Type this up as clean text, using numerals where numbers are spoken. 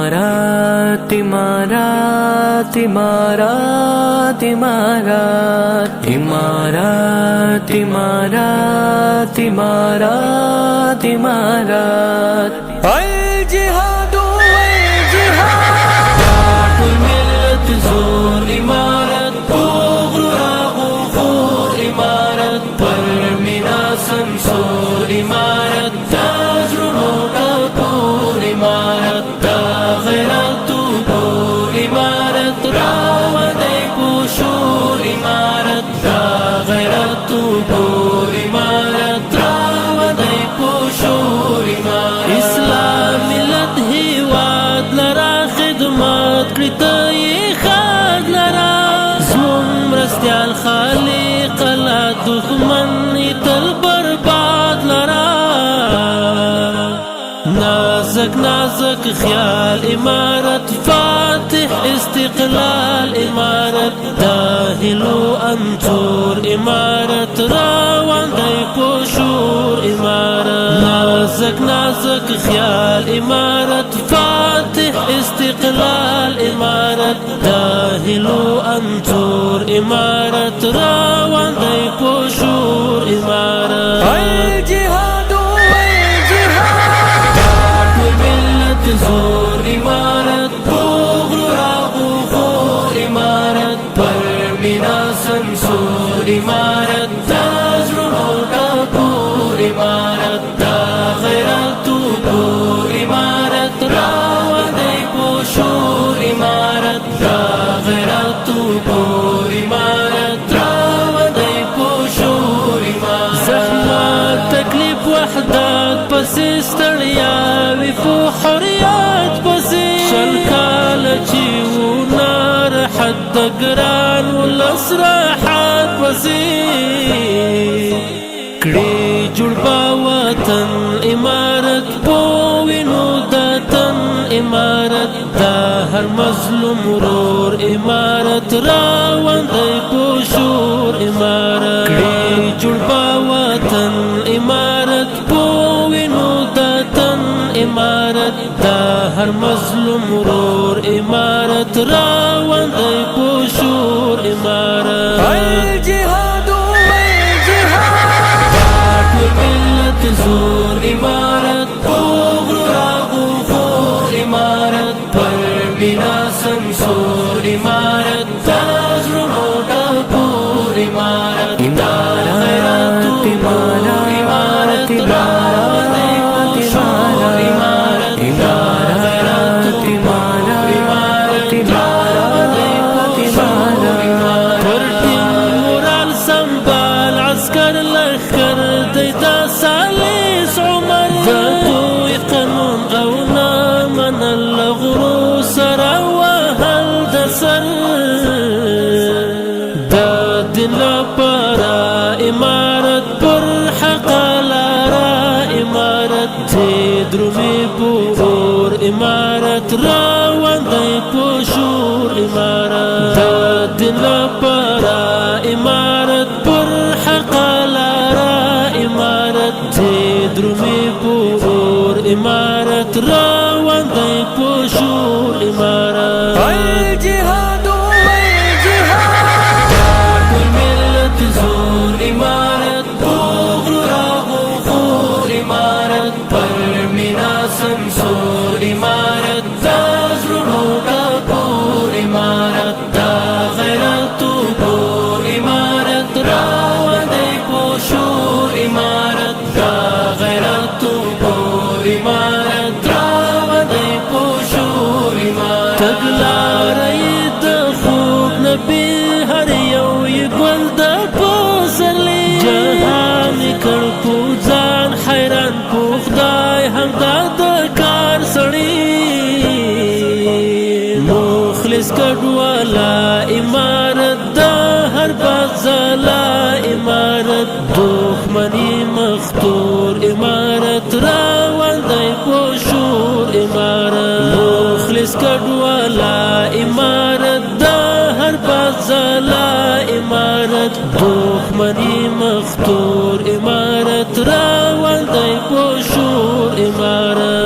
इमारत इमारत इमारत इमारत इमारत इमारत इमारत इमारत अल जिहाद जिहाद मिल्लत जोर इमारत गफूर इमारत पर मिना संसोर इमारत ताजरुनो कपूर इमारत गैरत पूर इमारत रावदे पुशूर इमारत गैरत पूर इमारत रावदे पुशूर इमारत इस्लाम मिलत हिवाद लरा खिदमत कृतई खाद लरा زمون رستیال خالق لا دخمن تل برباد لرا نازک نازک خیال امارت فاتح استقلال امارت داهلو انتور امارت راوان دی پوشور امارت نازک نازک خیال امارت فاتح استقلال امارت داهلو انتور امارت راوان دی پوشور امارت الجهاد زور امارت غفور امارت پر مینا سنسور امارت تاجرنو کپور امارت غیرت پور امارت راودے پوشور امارت غیرت پور امارت راودے پوشور امارت زحمت تکلیف وحدت پس استړیا وی په حریات پسې شل کاله چې و نار حد ګران ولس راحت پسې کړي جوړ با وطن امارت په وینو دتن امارت دا هر مظلوم ورور امارت راوند پوشور امارت کړي جوړ با وطن امارت په وینو دتن امارت دا هر مظلوم ورور امارت راوند پوشور امارت الجهاد والجهاد ملت زور امارت غفور امارت پر بنا سنسور امارت تاجرنو کپور امارت غیرت پور امارت امارت پر حق لارا امارت درومی پور امارت راوند پوشور امارت دل پارا امارت پر حق لارا امارت درومی پور امارت راوند پوشور امارت الجهاد والجهاد ملت زور امارت غفور امارت پر مینا سنسور امارت تاجرنو کپور امارت غیرت پور امارت راوند پوشور امارت غیرت پور امارت راوند پوشور امارت تگلاری د خوب نبی هر یو گل د پوسرلی جهان کړ پوزان حیران په خدای همدا د کار سړی مخلص کډوالا امارت د هر بازالا امارت دښمنی مختور امارت راوند پوشور امارت مخلص کډوالا امارت د هر بازالا امارت دښمنی مختور امارت راوند پوشور امارت